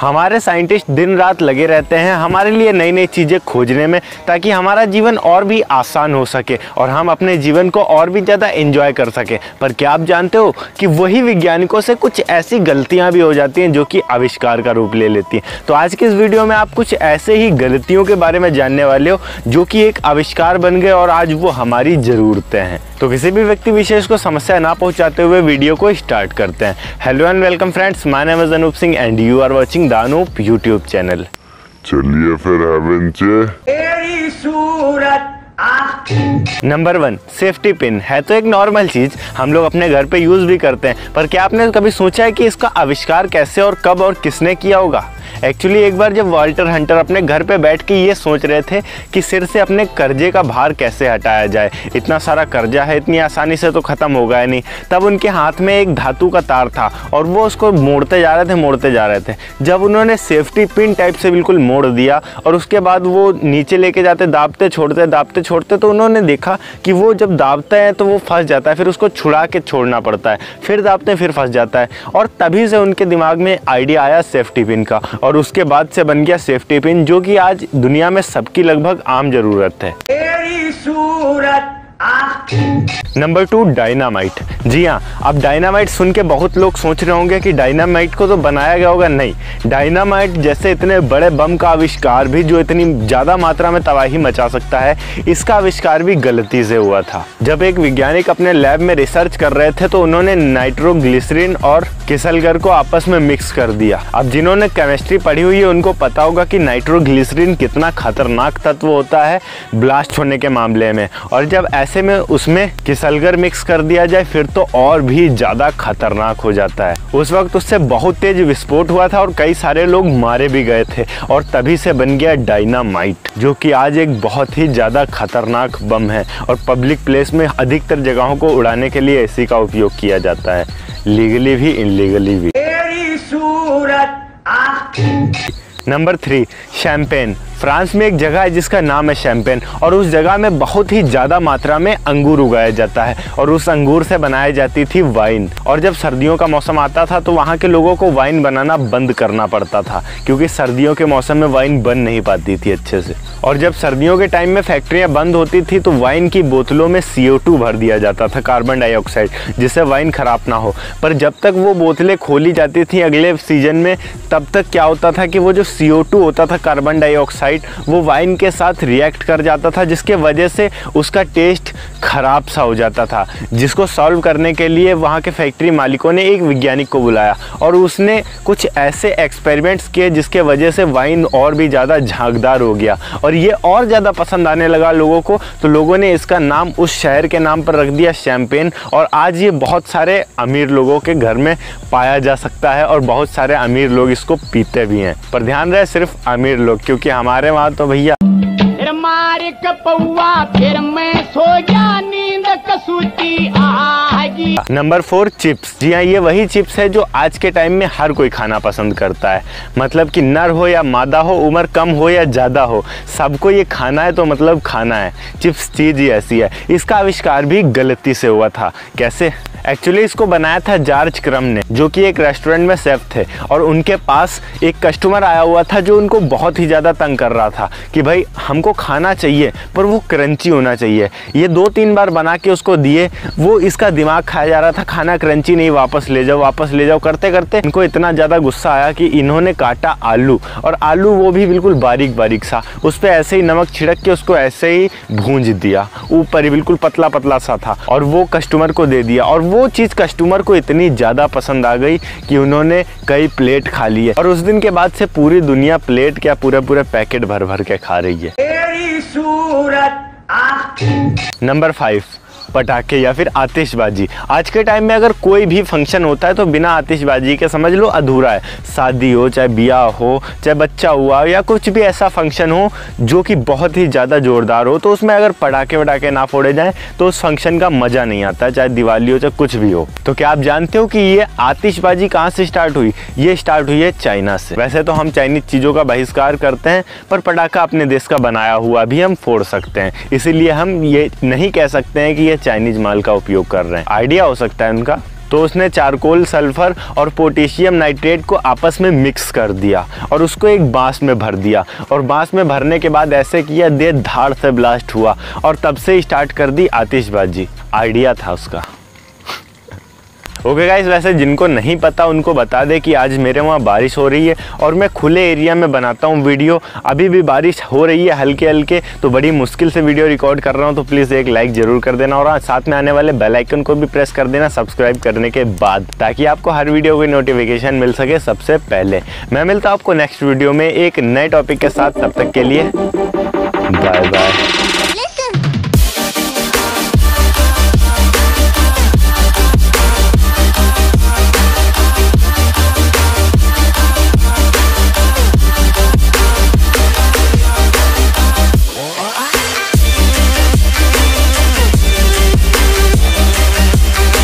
हमारे साइंटिस्ट दिन रात लगे रहते हैं हमारे लिए नई नई चीज़ें खोजने में, ताकि हमारा जीवन और भी आसान हो सके और हम अपने जीवन को और भी ज़्यादा एंजॉय कर सके। पर क्या आप जानते हो कि वही वैज्ञानिकों से कुछ ऐसी गलतियां भी हो जाती हैं जो कि आविष्कार का रूप ले लेती हैं। तो आज की इस वीडियो में आप कुछ ऐसे ही गलतियों के बारे में जानने वाले हो जो कि एक आविष्कार बन गए और आज वो हमारी ज़रूरतें हैं। तो किसी भी व्यक्ति विशेष को समस्या ना पहुंचाते हुए वीडियो को स्टार्ट करते हैं। Hello and welcome friends, my name is Anoop Singh and you are watching the Anoop YouTube channel. चलिए फिर नंबर 1, सेफ्टी पिन है तो एक नॉर्मल चीज, हम लोग अपने घर पे यूज भी करते हैं। पर क्या आपने कभी सोचा है कि इसका आविष्कार कैसे और कब और किसने किया होगा? एक्चुअली एक बार जब वाल्टर हंटर अपने घर पे बैठ के ये सोच रहे थे कि सिर से अपने कर्जे का भार कैसे हटाया जाए, इतना सारा कर्जा है, इतनी आसानी से तो ख़त्म होगा नहीं, तब उनके हाथ में एक धातु का तार था और वो उसको मोड़ते जा रहे थे। जब उन्होंने सेफ्टी पिन टाइप से बिल्कुल मोड़ दिया और उसके बाद वो नीचे लेके जाते, दाबते छोड़ते, तो उन्होंने देखा कि वो जब दाबते हैं तो वो फंस जाता है, फिर उसको छुड़ा के छोड़ना पड़ता है, फिर दाबते हैं फिर फंस जाता है। और तभी से उनके दिमाग में आइडिया आया सेफ्टी पिन का और उसके बाद से बन गया सेफ्टी पिन, जो कि आज दुनिया में सबकी लगभग आम जरूरत है। Number 2, dynamite. जी हाँ, अब डायनामाइट सुन के बहुत लोग सोच रहे होंगे कि डायनामाइट को तो बनाया गया होगा। नहीं, डायनामाइट जैसे इतने बड़े बम का आविष्कार भी जो इतनी ज़्यादा मात्रा में तबाही मचा सकता है, इसका आविष्कार भी गलती से हुआ था। जब एक वैज्ञानिक अपने लैब में रिसर्च कर रहे थे तो उन्होंने नाइट्रोग्लिसरीन और किसलगर को आपस में मिक्स कर दिया। अब जिन्होंने केमिस्ट्री पढ़ी हुई है उनको पता होगा कि नाइट्रोग्लिसरीन कितना खतरनाक तत्व होता है ब्लास्ट होने के मामले में, और जब ऐसे में उसमें किसलगर मिक्स कर दिया जाए फिर तो और भी ज़्यादा खतरनाक हो जाता है। उस वक्त उससे बहुत तेज विस्फोट हुआ था और कई सारे लोग मारे भी गए थे और तभी से बन गया डायनामाइट, जो कि आज एक बहुत ही ज़्यादा खतरनाक बम है और पब्लिक प्लेस में अधिकतर जगहों को उड़ाने के लिए इसी का उपयोग किया जाता है, लीगली भी इनलीगली भी। Number 3, champagne. फ्रांस में एक जगह है जिसका नाम है शैंपेन और उस जगह में बहुत ही ज़्यादा मात्रा में अंगूर उगाया जाता है और उस अंगूर से बनाई जाती थी वाइन। और जब सर्दियों का मौसम आता था तो वहाँ के लोगों को वाइन बनाना बंद करना पड़ता था, क्योंकि सर्दियों के मौसम में वाइन बन नहीं पाती थी अच्छे से। और जब सर्दियों के टाइम में फैक्ट्रियाँ बंद होती थी तो वाइन की बोतलों में CO2 भर दिया जाता था, कार्बन डाइऑक्साइड, जिससे वाइन ख़राब ना हो। पर जब तक वो बोतलें खोली जाती थी अगले सीजन में, तब तक क्या होता था कि वो जो CO2 होता था, कार्बन डाइऑक्साइड, वो वाइन के साथ रिएक्ट कर जाता था, जिसके वजह से उसका टेस्ट खराब सा हो जाता था। जिसको सॉल्व करने के लिए वहाँ के फैक्ट्री मालिकों ने एक वैज्ञानिक को बुलाया और उसने कुछ ऐसे एक्सपेरिमेंट्स किए जिसके वजह से वाइन और भी ज़्यादा झागदार हो गया और ये और ज़्यादा पसंद आने लगा लोगों को। तो लोगों ने इसका नाम उस शहर के नाम पर रख दिया, शैंपेन। और आज ये बहुत सारे अमीर लोगों के घर में पाया जा सकता है और बहुत सारे अमीर लोग इसको पीते भी हैं। पर ध्यान रहे, सिर्फ अमीर लोग, क्योंकि हमारे वहाँ तो भैया फिर मैं सो गया, नींद कसूती आएगी। Number 4, chips. जी हाँ, ये वही चिप्स है जो आज के टाइम में हर कोई खाना पसंद करता है। मतलब कि नर हो या मादा हो, उम्र कम हो या ज़्यादा हो, सबको ये खाना है तो मतलब खाना है। चिप्स चीज़ ही ऐसी है। इसका आविष्कार भी गलती से हुआ था। कैसे? एक्चुअली इसको बनाया था जॉर्ज क्रम ने, जो कि एक रेस्टोरेंट में शेफ थे और उनके पास एक कस्टमर आया हुआ था जो उनको बहुत ही ज़्यादा तंग कर रहा था कि भाई हमको खाना चाहिए पर वो क्रंची होना चाहिए। ये 2-3 बार बना के उसको दिए, वो इसका दिमाग खाया जा रहा था, खाना क्रंची नहीं, वापस ले जाओ करते करते इनको इतना ज़्यादा गुस्सा आया कि इन्होंने काटा आलू, और आलू वो भी बिल्कुल बारीक बारीक सा, उस पर ऐसे ही नमक छिड़क के उसको ऐसे ही भूंज दिया, ऊपर ही बिल्कुल पतला पतला सा था, और वो कस्टमर को दे दिया। और वो चीज़ कस्टमर को इतनी ज़्यादा पसंद आ गई कि उन्होंने कई प्लेट खा ली है और उस दिन के बाद से पूरी दुनिया प्लेट क्या पूरे पैकेट भर भर के खा रही है। नंबर 5, पटाखे या फिर आतिशबाजी। आज के टाइम में अगर कोई भी फंक्शन होता है तो बिना आतिशबाजी के समझ लो अधूरा है। शादी हो, चाहे ब्याह हो, चाहे बच्चा हुआ, या कुछ भी ऐसा फंक्शन हो जो कि बहुत ही ज़्यादा ज़ोरदार हो, तो उसमें अगर पटाखे ना फोड़े जाएं तो उस फंक्शन का मज़ा नहीं आता, चाहे दिवाली हो चाहे कुछ भी हो। तो क्या आप जानते हो कि ये आतिशबाजी कहाँ से स्टार्ट हुई? ये स्टार्ट हुई है चाइना से। वैसे तो हम चाइनीज चीज़ों का बहिष्कार करते हैं, पर पटाखा अपने देश का बनाया हुआ भी हम फोड़ सकते हैं, इसीलिए हम ये नहीं कह सकते हैं कि ये चाइनीज माल का उपयोग कर रहे हैं। आइडिया हो सकता है उनका। तो उसने चारकोल, सल्फर और पोटेशियम नाइट्रेट को आपस में मिक्स कर दिया और उसको एक बांस में भर दिया, और बांस में भरने के बाद ऐसे किया, दे धाड़ से ब्लास्ट हुआ और तब से स्टार्ट कर दी आतिशबाजी। आइडिया था उसका। ओके गाइस, वैसे जिनको नहीं पता उनको बता दे कि आज मेरे वहाँ बारिश हो रही है और मैं खुले एरिया में बनाता हूँ वीडियो। अभी भी बारिश हो रही है हल्के हल्के, तो बड़ी मुश्किल से वीडियो रिकॉर्ड कर रहा हूँ, तो प्लीज़ एक लाइक ज़रूर कर देना और साथ में आने वाले बेल आइकन को भी प्रेस कर देना सब्सक्राइब करने के बाद, ताकि आपको हर वीडियो की नोटिफिकेशन मिल सके सबसे पहले। मैं मिलता हूँ आपको नेक्स्ट वीडियो में एक नए टॉपिक के साथ, तब तक के लिए बाय बाय।